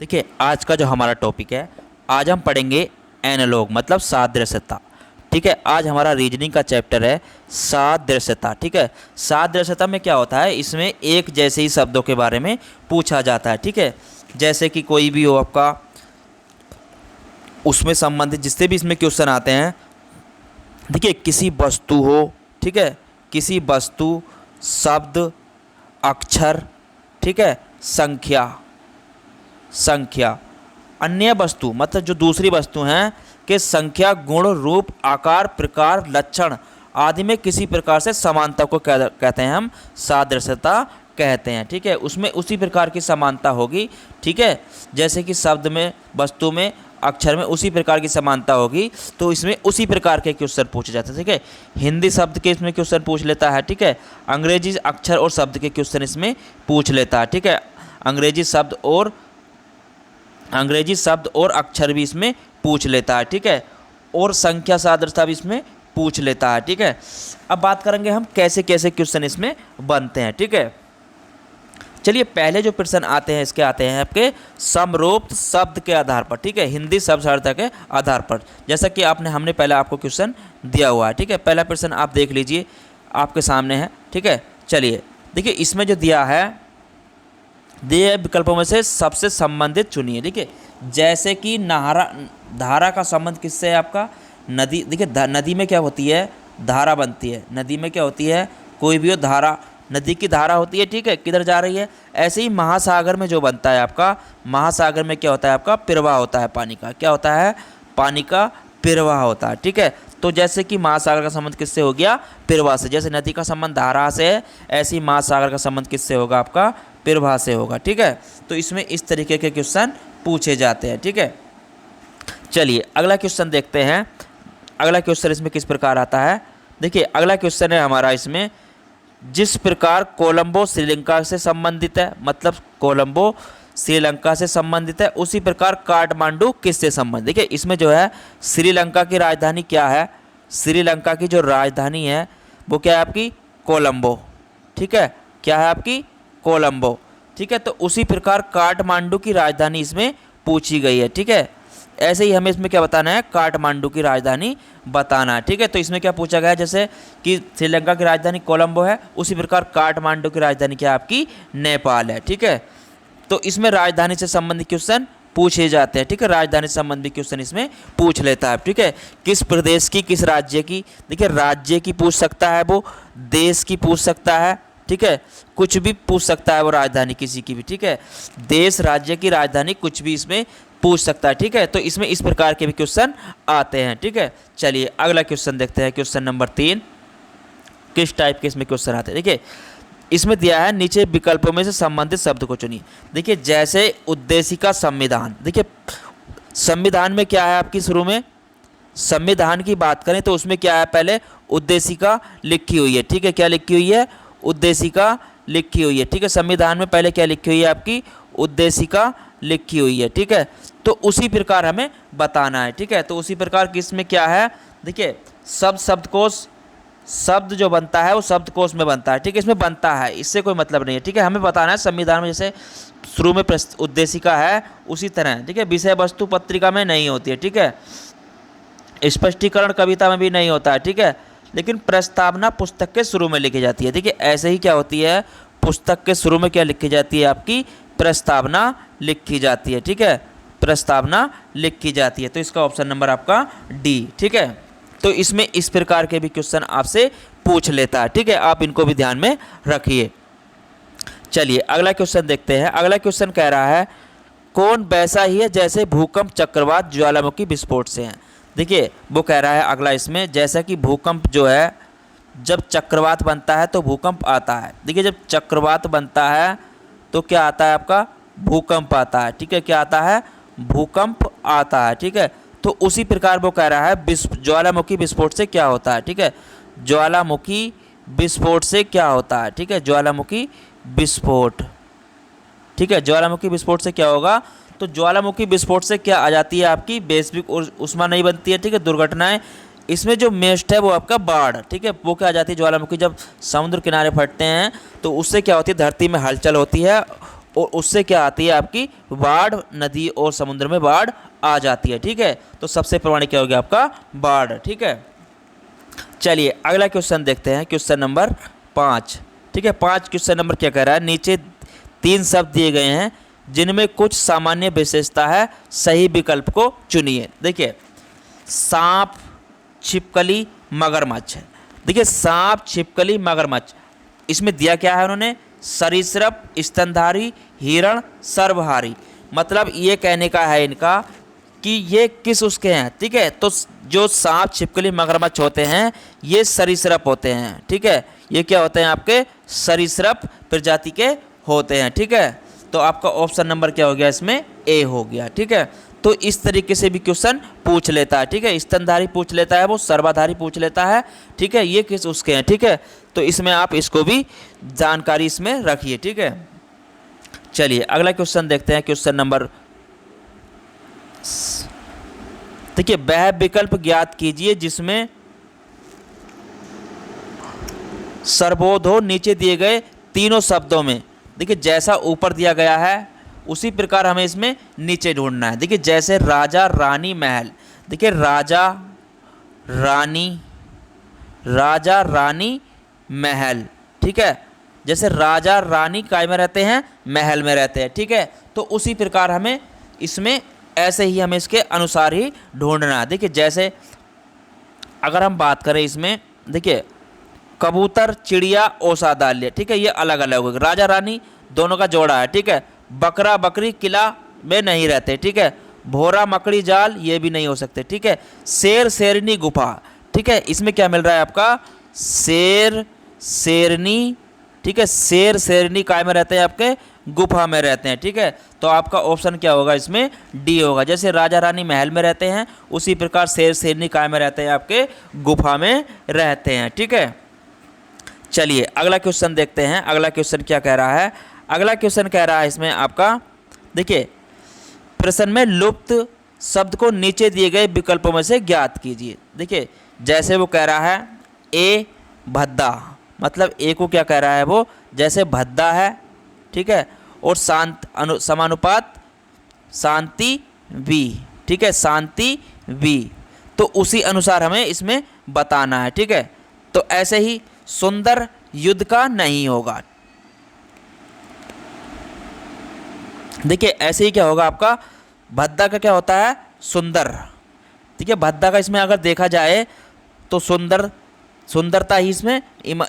देखिए आज का जो हमारा टॉपिक है, आज हम पढ़ेंगे एनालॉग मतलब सादृश्यता। ठीक है, आज हमारा रीजनिंग का चैप्टर है सादृश्यता। ठीक है, सादृश्यता में क्या होता है, इसमें एक जैसे ही शब्दों के बारे में पूछा जाता है। ठीक है, जैसे कि कोई भी हो आपका, उसमें संबंधित जिससे भी इसमें क्वेश्चन आते हैं। देखिए किसी वस्तु हो, ठीक है, किसी वस्तु, शब्द, अक्षर, ठीक है, संख्या, अन्य वस्तु मतलब जो दूसरी वस्तु हैं के संख्या, गुण, रूप, आकार, प्रकार, लक्षण आदि में किसी प्रकार से समानता को कहते हैं हम सादृश्यता कहते हैं। ठीक है, उसमें उसी प्रकार की समानता होगी। ठीक है, जैसे कि शब्द में, वस्तु में, अक्षर में उसी प्रकार की समानता होगी, तो इसमें उसी प्रकार के क्वेश्चन पूछे जाते हैं। ठीक है, हिंदी शब्द के इसमें क्वेश्चन पूछ लेता है। ठीक है, अंग्रेजी अक्षर और शब्द के क्वेश्चन इसमें पूछ लेता है। ठीक है, अंग्रेजी शब्द और अक्षर भी इसमें पूछ लेता है। ठीक है, और संख्या सादृश्यता भी इसमें पूछ लेता है। ठीक है, अब बात करेंगे हम कैसे कैसे क्वेश्चन इसमें बनते हैं। ठीक है, चलिए पहले जो प्रश्न आते हैं इसके आते हैं आपके समरूप शब्द के आधार पर। ठीक है, हिंदी शब्द सार्थक के आधार पर, जैसा कि हमने पहले आपको क्वेश्चन दिया हुआ है। ठीक है, पहला प्रश्न आप देख लीजिए, आपके सामने है। ठीक है, चलिए देखिए इसमें जो दिया है, दिए विकल्पों में से सबसे संबंधित चुनिए। ठीक है, जैसे कि धारा का संबंध किससे है आपका, नदी। देखिए नदी में क्या होती है, धारा बनती है। नदी में क्या होती है, कोई भी हो धारा, नदी की धारा होती है। ठीक है, किधर जा रही है। ऐसे ही महासागर में जो बनता है आपका, महासागर में क्या होता है आपका, प्रवाह होता है पानी का। क्या होता है, पानी का प्रवाह होता है। ठीक है, तो जैसे कि महासागर का संबंध किससे हो गया, प्रवाह से। जैसे नदी का संबंध धारा से है, ऐसे ही महासागर का संबंध किससे होगा आपका, प्रवाह से होगा। ठीक है, तो इसमें इस तरीके के क्वेश्चन पूछे जाते हैं। ठीक है, चलिए अगला क्वेश्चन देखते हैं। अगला क्वेश्चन इसमें किस प्रकार आता है, देखिए अगला क्वेश्चन है हमारा इसमें, जिस प्रकार कोलंबो श्रीलंका से संबंधित है, मतलब कोलंबो श्रीलंका से संबंधित है, उसी प्रकार काठमांडू किससे संबंधित। देखिए इसमें जो है श्रीलंका की राजधानी क्या है, श्रीलंका की जो राजधानी है वो क्या है आपकी, कोलंबो। ठीक है, क्या है आपकी, कोलंबो। ठीक है, तो उसी प्रकार काठमांडू की राजधानी इसमें पूछी गई है। ठीक है, ऐसे ही हमें इसमें क्या बताना है, काठमांडू की राजधानी बताना है। ठीक है, तो इसमें क्या पूछा गया है, जैसे कि श्रीलंका की राजधानी कोलंबो है, उसी प्रकार काठमांडू की राजधानी क्या आपकी, नेपाल है। ठीक है, तो इसमें राजधानी से संबंधित क्वेश्चन पूछे जाते हैं। ठीक है, राजधानी से संबंधित क्वेश्चन इसमें पूछ लेता है। ठीक है, किस प्रदेश की, किस राज्य की। देखिए राज्य की पूछ सकता है वो, देश की पूछ सकता है। ठीक है, कुछ भी पूछ सकता है वो, राजधानी किसी की भी। ठीक है, देश, राज्य की राजधानी कुछ भी इसमें पूछ सकता है। ठीक है, तो इसमें इस प्रकार के भी क्वेश्चन आते हैं। ठीक है, चलिए अगला क्वेश्चन देखते हैं, क्वेश्चन नंबर 3। किस टाइप के इसमें क्वेश्चन आते हैं, देखिए इसमें दिया है, नीचे विकल्पों में से संबंधित शब्द को चुनिए। देखिए जैसे उद्देशिका संविधान। देखिए संविधान में क्या है आपकी, शुरू में संविधान की बात करें तो उसमें क्या है, पहले उद्देशिका लिखी हुई है। ठीक है, क्या लिखी हुई है, उद्देशिका लिखी हुई है। ठीक है, संविधान में पहले क्या लिखी हुई है आपकी, उद्देशिका लिखी हुई है। ठीक है, तो उसी प्रकार हमें बताना है। ठीक है, तो उसी प्रकार किसमें क्या है, देखिए शब्दकोश, शब्द जो बनता है वो शब्दकोश में बनता है। ठीक है, इसमें बनता है, इससे कोई मतलब नहीं है। ठीक है, हमें बताना है संविधान में जैसे शुरू में उद्देशिका है उसी तरह। ठीक है, विषय वस्तु पत्रिका में नहीं होती है। ठीक है, स्पष्टीकरण कविता में भी नहीं होता है। ठीक है, लेकिन प्रस्तावना पुस्तक के शुरू में लिखी जाती है। देखिए ऐसे ही क्या होती है, पुस्तक के शुरू में क्या लिखी जाती है आपकी, प्रस्तावना लिखी जाती है। ठीक है, प्रस्तावना लिखी जाती है, तो इसका ऑप्शन नंबर आपका डी। ठीक है, तो इसमें इस प्रकार के भी क्वेश्चन आपसे पूछ लेता है। ठीक है, आप इनको भी ध्यान में रखिए। चलिए अगला क्वेश्चन देखते हैं। अगला क्वेश्चन कह रहा है, कौन वैसा ही है जैसे भूकंप, चक्रवात, ज्वालामुखी, विस्फोट से हैं। देखिए वो कह रहा है अगला इसमें, जैसा कि भूकंप जो है, जब चक्रवात बनता है तो भूकंप आता है। देखिए जब चक्रवात बनता है तो क्या आता है आपका, भूकंप आता है। ठीक है, क्या आता है, भूकंप आता है। ठीक है, तो उसी प्रकार वो कह रहा है ज्वालामुखी विस्फोट से क्या होता है। ठीक है, ज्वालामुखी विस्फोट से क्या होता है। ठीक है, ज्वालामुखी विस्फोट। ठीक है, ज्वालामुखी विस्फोट से क्या होगा, तो ज्वालामुखी विस्फोट से क्या आ जाती है आपकी, वैश्विक ऊष्मा नहीं बनती है। ठीक है, दुर्घटनाएं, इसमें जो मेस्ट है वो आपका बाढ़। ठीक है, वो क्या आ जाती है, ज्वालामुखी जब समुद्र किनारे फटते हैं तो उससे क्या होती है, धरती में हलचल होती है और उससे क्या आती है आपकी बाढ़, नदी और समुद्र में बाढ़ आ जाती है। ठीक है, तो सबसे प्रमाणिक क्या हो गया आपका बाढ़। ठीक है, चलिए अगला क्वेश्चन देखते हैं, क्वेश्चन नंबर 5। ठीक है, 5 क्वेश्चन नंबर क्या कह रहा है, नीचे 3 शब्द दिए गए हैं जिनमें कुछ सामान्य विशेषता है, सही विकल्प को चुनिए। देखिए सांप, छिपकली, मगरमच्छ। देखिए सांप, छिपकली, मगरमच्छ, इसमें दिया क्या है उन्होंने, सरीसृप, स्तनधारी, हिरण, सर्वहारी। मतलब ये कहने का है इनका कि ये किस उसके हैं। ठीक है, तो जो सांप, छिपकली, मगरमच्छ होते हैं ये सरीसृप होते हैं। ठीक है, ये क्या होते हैं आपके सरीसृप प्रजाति के होते हैं। ठीक है, तो आपका ऑप्शन नंबर क्या हो गया इसमें, ए हो गया। ठीक है, तो इस तरीके से भी क्वेश्चन पूछ लेता है। ठीक है, स्तनधारी पूछ लेता है, वो सर्वाधारी पूछ लेता है। ठीक है, ये किस उसके हैं। ठीक है, तो इसमें आप इसको भी जानकारी इसमें रखिए। ठीक है, चलिए अगला क्वेश्चन देखते हैं, क्वेश्चन नंबर, देखिए वह विकल्प ज्ञात कीजिए जिसमें सर्वोध हो नीचे दिए गए तीनों शब्दों में। देखिए जैसा ऊपर दिया गया है उसी प्रकार हमें इसमें नीचे ढूंढना है। देखिए जैसे राजा, रानी, महल। देखिए राजा, रानी, राजा, रानी, महल। ठीक है, जैसे राजा रानी काय में रहते हैं, महल में रहते हैं। ठीक है, तो उसी प्रकार हमें इसमें ऐसे ही हमें इसके अनुसार ही ढूंढना है। देखिए जैसे अगर हम बात करें इसमें, देखिए कबूतर, चिड़िया, औषधालय। ठीक है, ये अलग अलग हो गए। राजा रानी दोनों का जोड़ा है। ठीक है, बकरा बकरी किला में नहीं रहते। ठीक है, भोरा मकड़ी जाल ये भी नहीं हो सकते। ठीक है, शेर शेरनी गुफा। ठीक है, इसमें क्या मिल रहा है आपका शेर शेरनी। ठीक है, शेर शेरनी काय में रहते हैं आपके गुफा में रहते हैं। ठीक है, तो आपका ऑप्शन क्या होगा इसमें, डी होगा। जैसे राजा रानी महल में रहते हैं उसी प्रकार शेर शेरनी काय में रहते हैं आपके गुफा में रहते हैं। ठीक है, चलिए अगला क्वेश्चन देखते हैं। अगला क्वेश्चन क्या कह रहा है, अगला क्वेश्चन कह रहा है इसमें आपका, देखिए प्रश्न में लुप्त शब्द को नीचे दिए गए विकल्पों में से ज्ञात कीजिए। देखिए जैसे वो कह रहा है ए भद्दा, मतलब ए को क्या कह रहा है वो, जैसे भद्दा है। ठीक है, और समानुपात शांति वी। ठीक है, शांति वी, तो उसी अनुसार हमें इसमें बताना है। ठीक है, तो ऐसे ही सुंदर युद्ध का नहीं होगा। देखिए ऐसे ही क्या होगा आपका, भद्दा का क्या होता है सुंदर। ठीक है, भद्दा का इसमें अगर देखा जाए तो सुंदरता ही इसमें,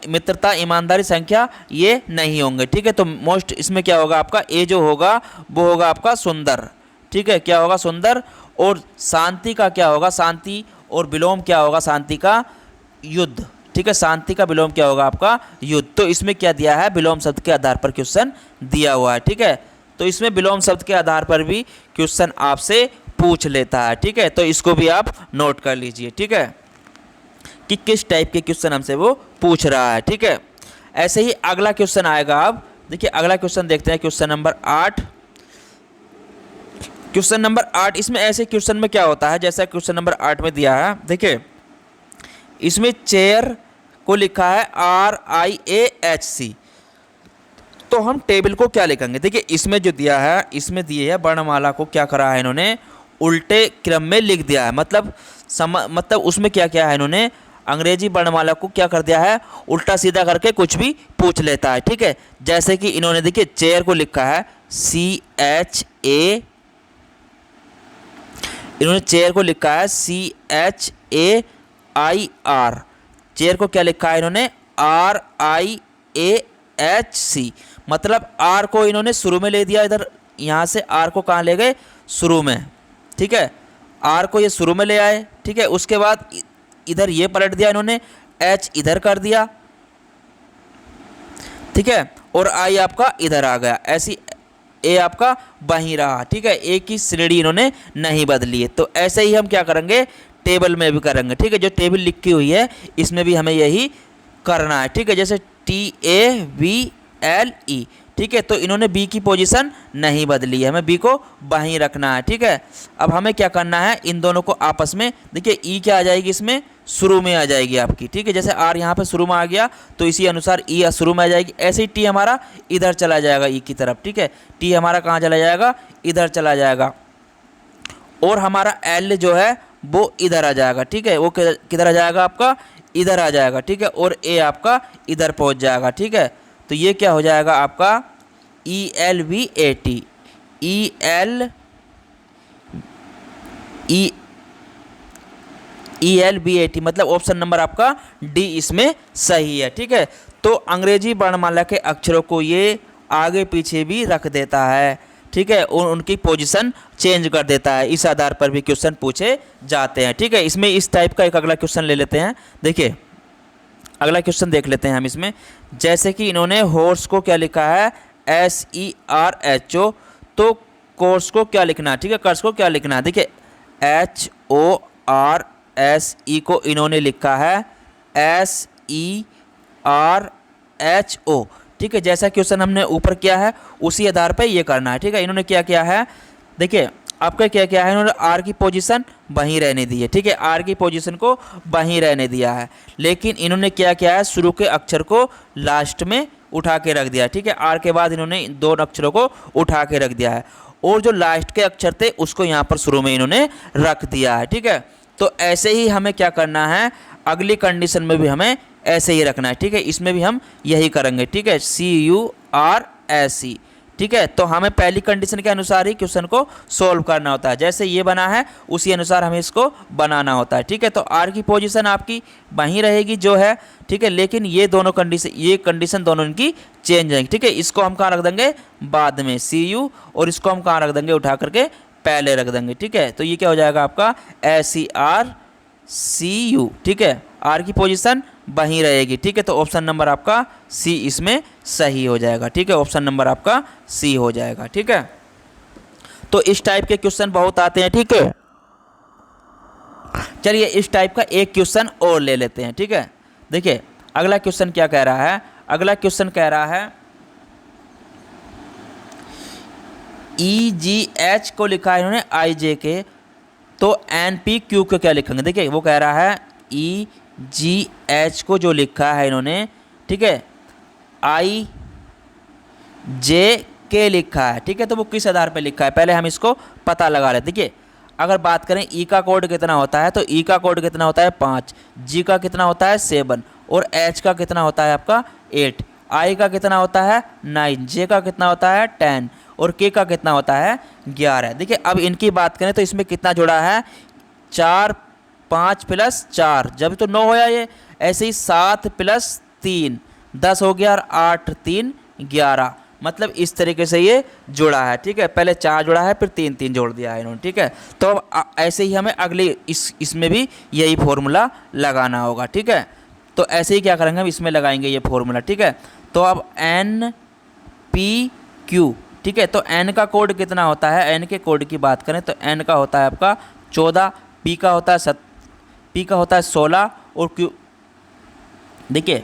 मित्रता, ईमानदारी, संख्या ये नहीं होंगे। ठीक है, तो मोस्ट इसमें क्या होगा आपका ए जो होगा वो होगा आपका सुंदर। ठीक है, क्या होगा सुंदर। और शांति का क्या होगा, शांति और विलोम क्या होगा शांति का, युद्ध। ठीक है, शांति का विलोम क्या होगा आपका युद्ध। तो इसमें क्या दिया है, विलोम शब्द के आधार पर क्वेश्चन दिया हुआ है। ठीक है, तो इसमें विलोम शब्द के आधार पर भी क्वेश्चन आपसे पूछ लेता है। ठीक है, तो इसको भी आप नोट कर लीजिए। ठीक है, कि किस टाइप के क्वेश्चन हमसे वो पूछ रहा है। ठीक है, ऐसे ही अगला क्वेश्चन आएगा। अब देखिए अगला क्वेश्चन देखते हैं, क्वेश्चन नंबर 8। क्वेश्चन नंबर 8, इसमें ऐसे क्वेश्चन में क्या होता है, जैसा क्वेश्चन नंबर 8 में दिया है। देखिए इसमें चेयर को लिखा है RIAHC, तो हम टेबल को क्या लिखेंगे। देखिए इसमें जो दिया है, इसमें दिए है वर्णमाला को क्या करा है इन्होंने, उल्टे क्रम में लिख दिया है। मतलब उसमें क्या क्या है, इन्होंने अंग्रेजी वर्णमाला को क्या कर दिया है, उल्टा सीधा करके कुछ भी पूछ लेता है। ठीक है, जैसे कि इन्होंने देखिए चेयर को लिखा है CHA, इन्होंने चेयर को लिखा है CHAIR, चेयर को क्या लिखा है इन्होंने RIAHC, मतलब आर को इन्होंने शुरू में ले दिया, इधर यहाँ से आर को कहाँ ले गए, शुरू में। ठीक है, आर को ये शुरू में ले आए। ठीक है, उसके बाद इधर ये पलट दिया इन्होंने, एच इधर कर दिया। ठीक है, और आई आपका इधर आ गया, ऐसी ए आपका वहीं रहा। ठीक है, ए की श्रेणी इन्होंने नहीं बदली है। तो ऐसे ही हम क्या करेंगे, टेबल में भी करेंगे। ठीक है, जो टेबल लिखी हुई है इसमें भी हमें यही करना है। ठीक है, जैसे TAVLE। ठीक है, तो इन्होंने बी की पोजीशन नहीं बदली है, हमें बी को वहीं रखना है। ठीक है, अब हमें क्या करना है, इन दोनों को आपस में, देखिए ई क्या आ जाएगी इसमें, शुरू में आ जाएगी आपकी, ठीक है। जैसे आर यहाँ पे शुरू में आ गया तो इसी अनुसार ई शुरू में आ जाएगी, ऐसे ही टी हमारा इधर चला जाएगा ई की तरफ, ठीक है। टी हमारा कहाँ चला जाएगा, इधर चला जाएगा, और हमारा एल जो है वो इधर आ जाएगा, ठीक है। वो किधर आ जाएगा आपका, इधर आ जाएगा, ठीक है। और ए आपका इधर पहुँच जाएगा, ठीक है। तो ये क्या हो जाएगा आपका E L V A T, E L B A T, मतलब ऑप्शन नंबर आपका डी इसमें सही है, ठीक है। तो अंग्रेजी वर्णमाला के अक्षरों को ये आगे पीछे भी रख देता है, ठीक है, और उनकी पोजीशन चेंज कर देता है। इस आधार पर भी क्वेश्चन पूछे जाते हैं, ठीक है। इसमें इस टाइप का एक अगला क्वेश्चन ले लेते हैं। देखिए अगला क्वेश्चन देख लेते हैं हम इसमें। जैसे कि इन्होंने हॉर्स को क्या लिखा है, SERHO, तो कोर्स को क्या लिखना है, ठीक है, कर्स को क्या लिखना है। देखिए HORSE को इन्होंने लिखा है SERHO, ठीक है। जैसा क्वेश्चन हमने ऊपर किया है उसी आधार पर ये करना है, ठीक है। इन्होंने क्या किया है, देखिए आपका क्या किया है, इन्होंने आर की पोजीशन वहीं रहने दी है, ठीक है। आर की पोजीशन को वहीं रहने दिया है, लेकिन इन्होंने क्या किया है, शुरू के अक्षर को लास्ट में उठा के रख दिया, ठीक है। आर के बाद इन्होंने दोनों अक्षरों को उठा के रख दिया है, और जो लास्ट के अक्षर थे उसको यहाँ पर शुरू में इन्होंने रख दिया है, ठीक है। तो ऐसे ही हमें क्या करना है, अगली कंडीशन में भी हमें ऐसे ही रखना है, ठीक है। इसमें भी हम यही करेंगे, ठीक है, CURSE, ठीक है। तो हमें पहली कंडीशन के अनुसार ही क्वेश्चन को सॉल्व करना होता है। जैसे ये बना है उसी अनुसार हमें इसको बनाना होता है, ठीक है। तो आर की पोजीशन आपकी वहीं रहेगी जो है, ठीक है, लेकिन ये दोनों कंडीशन, ये कंडीशन दोनों इनकी चेंज है, ठीक है। इसको हम कहाँ रख देंगे, बाद में CU, और इसको हम कहाँ रख देंगे, उठा करके पहले रख देंगे, ठीक है। तो ये क्या हो जाएगा आपका SERCU, ठीक है। आर की पोजीशन वहीं रहेगी, ठीक है। तो ऑप्शन नंबर आपका सी इसमें सही हो जाएगा, ठीक है। ऑप्शन नंबर आपका सी हो जाएगा, ठीक है। तो इस टाइप के क्वेश्चन बहुत आते हैं, ठीक है। चलिए इस टाइप का एक क्वेश्चन और ले लेते हैं, ठीक है। देखिए अगला क्वेश्चन क्या कह रहा है, अगला क्वेश्चन कह रहा है EGH को लिखा है इन्होंने IJ तो NPQ को क्या लिखेंगे। देखिए वो कह रहा है EGH को जो लिखा है इन्होंने, ठीक है, IJK लिखा है, ठीक है। तो वो किस आधार पे लिखा है, पहले हम इसको पता लगा लेते। देखिए अगर बात करें ई का कोड कितना होता है, तो ई का कोड कितना होता है 5, जी का कितना होता है 7, और एच का कितना होता है आपका 8, आई का कितना होता है 9, जे का कितना होता है 10, और के का कितना होता है 11। देखिए अब इनकी बात करें तो इसमें कितना जुड़ा है, 4, 5 + 4, जब तो 9 होया ये, ऐसे ही 7 + 3 10 हो गया, और 8 3 11, मतलब इस तरीके से ये जुड़ा है, ठीक है। पहले 4 जुड़ा है, फिर 3 3 जोड़ दिया है इन्होंने, ठीक है। तो अब ऐसे ही हमें अगली इसमें भी यही फॉर्मूला लगाना होगा, ठीक है। तो ऐसे ही क्या करेंगे, हम इसमें लगाएंगे ये फॉर्मूला, ठीक है। तो अब NPQ, ठीक है। तो N का कोड कितना होता है, N के कोड की बात करें तो N का होता है आपका 14, P का होता है 16, और Q, देखिए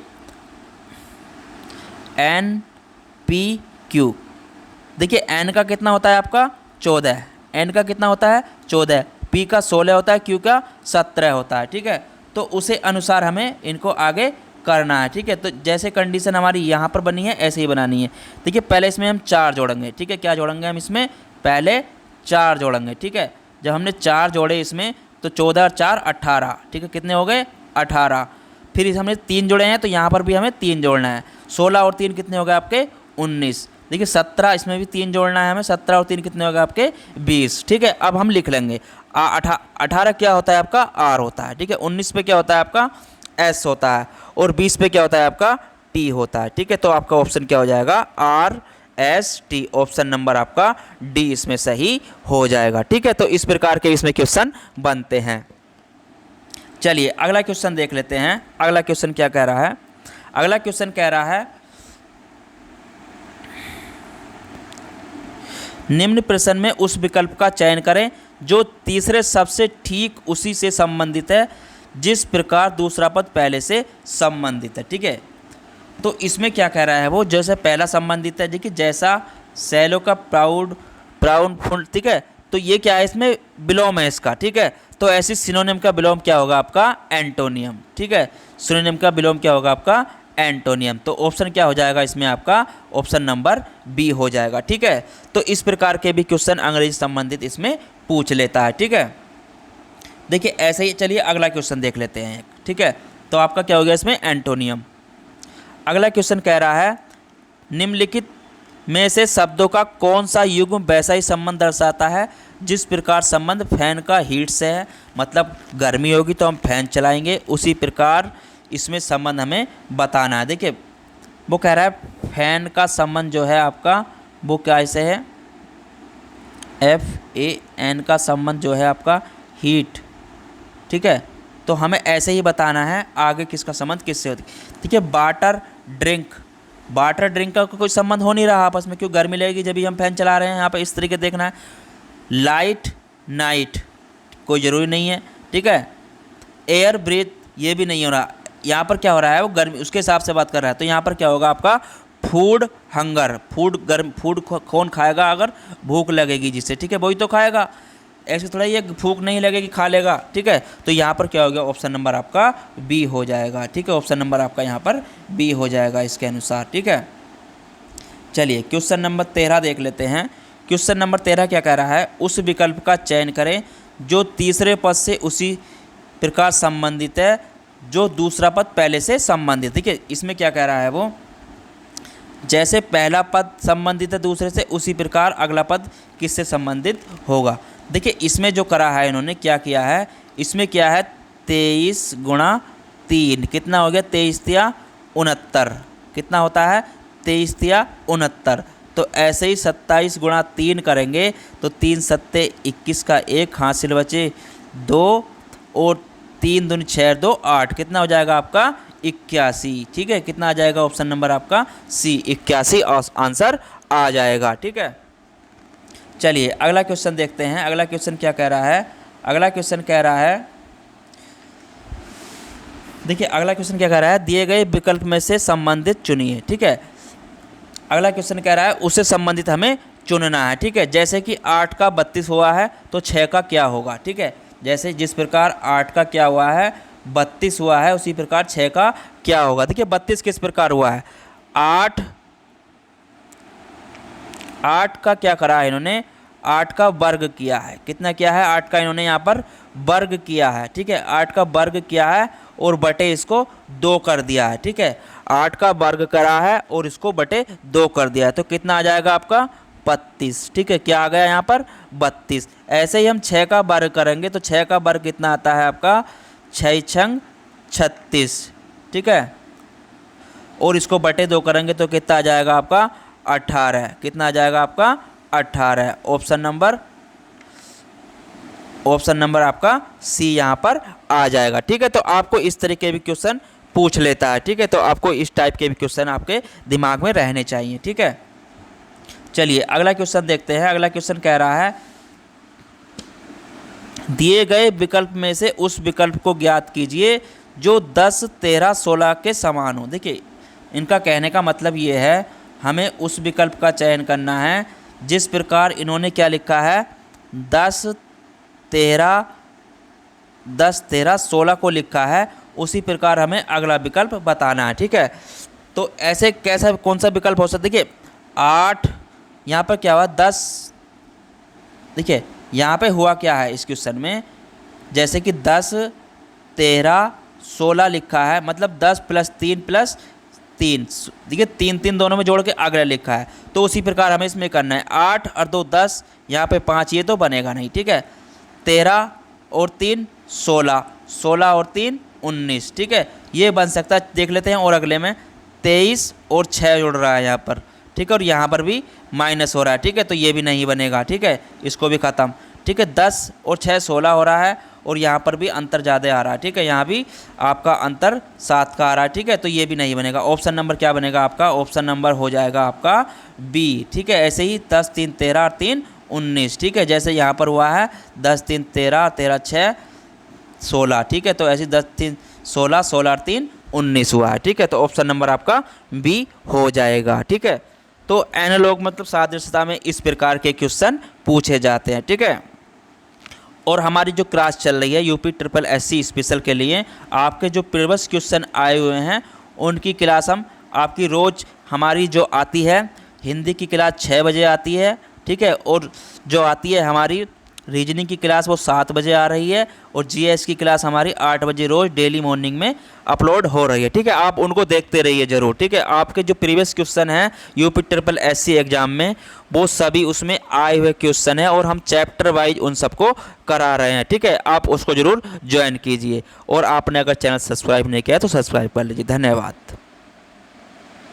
NPQ, देखिए N का कितना होता है आपका 14, N का कितना होता है 14, P का 16 होता है, Q का 17 होता है, ठीक है। तो उसे अनुसार हमें इनको आगे करना है, ठीक है। तो जैसे कंडीशन हमारी यहाँ पर बनी है ऐसे ही बनानी है। देखिए पहले इसमें हम 4 जोड़ेंगे, ठीक है। क्या जोड़ेंगे हम इसमें, पहले 4 जोड़ेंगे, ठीक है। जब हमने 4 जोड़े इसमें तो 14 और 4 18, ठीक है। कितने हो गए 18। फिर हमने 3 जोड़े हैं तो यहाँ पर भी हमें 3 जोड़ना है, 16 और 3 कितने हो गए आपके 19। देखिए 17, इसमें भी 3 जोड़ना है हमें, 17 और 3 कितने हो गए आपके 20, ठीक है। अब हम लिख लेंगे 18 क्या होता है आपका R होता है, ठीक है। 19 पे क्या होता है आपका S होता है, और 20 पे क्या होता है आपका T होता है, ठीक है। तो आपका ऑप्शन क्या हो जाएगा RST, ऑप्शन नंबर आपका डी इसमें सही हो जाएगा, ठीक है। तो इस प्रकार के इसमें क्वेश्चन बनते हैं। चलिए अगला क्वेश्चन देख लेते हैं। अगला क्वेश्चन क्या कह रहा है, अगला क्वेश्चन कह रहा है निम्न प्रश्न में उस विकल्प का चयन करें जो तीसरे सबसे ठीक उसी से संबंधित है जिस प्रकार दूसरा पद पहले से संबंधित है, ठीक है। तो इसमें क्या कह रहा है वो, जैसे पहला संबंधित है, देखिए जैसा सैलो का प्राउन फुल, ठीक है, तो ये क्या है, इसमें विलोम है इसका, ठीक है। तो ऐसे सिनोनिम का विलोम क्या होगा आपका, एंटोनियम, ठीक है। सिनोनिम का विलोम क्या होगा आपका, एंटोनियम। तो ऑप्शन क्या हो जाएगा इसमें आपका, ऑप्शन नंबर बी हो जाएगा, ठीक है। तो इस प्रकार के भी क्वेश्चन अंग्रेजी संबंधित इसमें पूछ लेता है, ठीक है। देखिए ऐसे ही, चलिए अगला क्वेश्चन देख लेते हैं, ठीक है। तो आपका क्या हो गया इसमें, एंटोनियम। अगला क्वेश्चन कह रहा है, निम्नलिखित में से शब्दों का कौन सा युग्म वैसा ही संबंध दर्शाता है जिस प्रकार संबंध फैन का हीट से है। मतलब गर्मी होगी तो हम फैन चलाएंगे, उसी प्रकार इसमें संबंध हमें बताना है। देखिए वो कह रहा है फैन का संबंध जो है आपका वो क्या ऐसे है, FAN का संबंध जो है आपका हीट, ठीक है। तो हमें ऐसे ही बताना है आगे किसका संबंध किससे होती है। ठीक है, वाटर ड्रिंक का कोई संबंध हो नहीं रहा आपस में, क्यों, गर्मी लगेगी जब भी हम फैन चला रहे हैं। यहाँ पर इस तरीके देखना है। लाइट नाइट कोई ज़रूरी नहीं है, ठीक है। एयर ब्रीथ ये भी नहीं हो रहा। यहाँ पर क्या हो रहा है, वो गर्मी उसके हिसाब से बात कर रहा है। तो यहाँ पर क्या होगा आपका, फूड हंगर, फूड कौन खाएगा अगर भूख लगेगी जिससे, ठीक है, वही तो खाएगा। ऐसे थोड़ा ये भूख नहीं लगेगी खा लेगा, ठीक है। तो यहाँ पर क्या हो गया, ऑप्शन नंबर आपका बी हो जाएगा, ठीक है। ऑप्शन नंबर आपका यहाँ पर बी हो जाएगा इसके अनुसार, ठीक है। चलिए क्वेश्चन नंबर 13 देख लेते हैं। क्वेश्चन नंबर 13 क्या कह रहा है, उस विकल्प का चयन करें जो तीसरे पद से उसी प्रकार संबंधित है जो दूसरा पद पहले से संबंधित। ठीक है, इसमें क्या कह रहा है वो, जैसे पहला पद संबंधित है दूसरे से, उसी प्रकार अगला पद किससे संबंधित होगा। देखिए इसमें जो करा है इन्होंने, क्या किया है, इसमें क्या है 23 गुणा 3 कितना हो गया, 23 तिया 69, कितना होता है 23 तिया 69। तो ऐसे ही 27 गुणा 3 करेंगे तो 3 सत्ते 21 का 1 हासिल बचे 2 और 3 दूनी 6 2 8, कितना हो जाएगा आपका 81। ठीक है, कितना आ जाएगा ऑप्शन नंबर आपका सी 81 आंसर आ जाएगा। ठीक है, चलिए अगला क्वेश्चन देखते हैं। अगला क्वेश्चन क्या कह रहा है, अगला क्वेश्चन कह रहा है, देखिए अगला क्वेश्चन क्या कह रहा है, दिए गए विकल्प में से संबंधित चुनिए। ठीक है, अगला क्वेश्चन कह रहा है उससे संबंधित हमें चुनना है। ठीक है, जैसे कि 8 का 32 हुआ है तो 6 का क्या होगा। ठीक है, जैसे जिस प्रकार 8 का क्या हुआ है 32 हुआ है, उसी प्रकार 6 का क्या होगा। देखिए 32 किस प्रकार हुआ है, 8 का क्या करा है इन्होंने, 8 का वर्ग किया है, कितना किया है 8 का इन्होंने यहाँ पर वर्ग किया है। ठीक है, 8 का वर्ग किया है और बटे इसको 2 कर दिया है। ठीक है, 8 का वर्ग करा है और इसको बटे 2 कर दिया है, तो कितना आ जाएगा आपका 32। ठीक है, क्या आ गया यहाँ पर 32। ऐसे ही हम 6 का वर्ग करेंगे तो 6 का वर्ग कितना आता है आपका 6 छंग 36। ठीक है, और इसको बटे 2 करेंगे तो कितना आ जाएगा आपका 18, कितना आ जाएगा आपका 18। ऑप्शन नंबर आपका सी यहाँ पर आ जाएगा। ठीक है, तो आपको इस तरीके भी क्वेश्चन पूछ लेता है। ठीक है, तो आपको इस टाइप के भी क्वेश्चन आपके दिमाग में रहने चाहिए। ठीक है, चलिए अगला क्वेश्चन देखते हैं। अगला क्वेश्चन कह रहा है, दिए गए विकल्प में से उस विकल्प को ज्ञात कीजिए जो 10, 13, 16 के समान हो। देखिए इनका कहने का मतलब ये है, हमें उस विकल्प का चयन करना है जिस प्रकार इन्होंने क्या लिखा है 10, 13, 16 को लिखा है, उसी प्रकार हमें अगला विकल्प बताना है। ठीक है, तो ऐसे कैसा कौन सा विकल्प हो सकता है। देखिए 8 यहाँ पर क्या हुआ 10, देखिए यहाँ पे हुआ क्या है इस क्वेश्चन में, जैसे कि 10, 13, 16 लिखा है, मतलब 10 + 3 + 3, देखिए 3 3 दोनों में जोड़ के अगला लिखा है, तो उसी प्रकार हमें इसमें करना है। 8 और 2 10, यहाँ पे 5 ये तो बनेगा नहीं। ठीक है, 13 और 3 16, 16 और 3 19। ठीक है, ये बन सकता है, देख लेते हैं। और अगले में 23 और 6 जुड़ रहा है यहाँ पर। ठीक है, और यहाँ पर भी माइनस हो रहा है। ठीक है, तो ये भी नहीं बनेगा। ठीक है, इसको भी ख़त्म। ठीक है, 10 और 6 16 हो रहा है, और यहाँ पर भी अंतर ज़्यादा आ रहा है। ठीक है, यहाँ भी आपका अंतर 7 का आ रहा है। ठीक है, तो ये भी नहीं बनेगा। ऑप्शन नंबर क्या बनेगा आपका, ऑप्शन नंबर हो जाएगा आपका बी। ठीक है, ऐसे ही 10 3 13 और 3 19। ठीक है, जैसे यहाँ पर हुआ है 10 3 13, 13 6 16। ठीक है, तो ऐसे 10 3 16, 16 और 3 19 हुआ है। ठीक है, तो ऑप्शन नंबर आपका बी हो जाएगा। ठीक है, तो एनालॉग मतलब सादृश्यता में इस प्रकार के क्वेश्चन पूछे जाते हैं, ठीक है। और हमारी जो क्लास चल रही है यूपी ट्रिपल एससी स्पेशल के लिए, आपके जो प्रीवियस क्वेश्चन आए हुए हैं उनकी क्लास हम आपकी रोज़ हमारी जो आती है, हिंदी की क्लास 6 बजे आती है, ठीक है। और जो आती है हमारी रीजनिंग की क्लास वो 7 बजे आ रही है, और जीएस की क्लास हमारी 8 बजे रोज़ डेली मॉर्निंग में अपलोड हो रही है, ठीक है। आप उनको देखते रहिए ज़रूर, ठीक है। आपके जो प्रीवियस क्वेश्चन हैं यूपी ट्रिपल एससी एग्ज़ाम में वो सभी उसमें आए हुए क्वेश्चन हैं, और हम चैप्टर वाइज उन सबको करा रहे हैं, ठीक है। आप उसको ज़रूर ज्वाइन कीजिए, और आपने अगर चैनल सब्सक्राइब नहीं किया तो सब्सक्राइब कर लीजिए। धन्यवाद।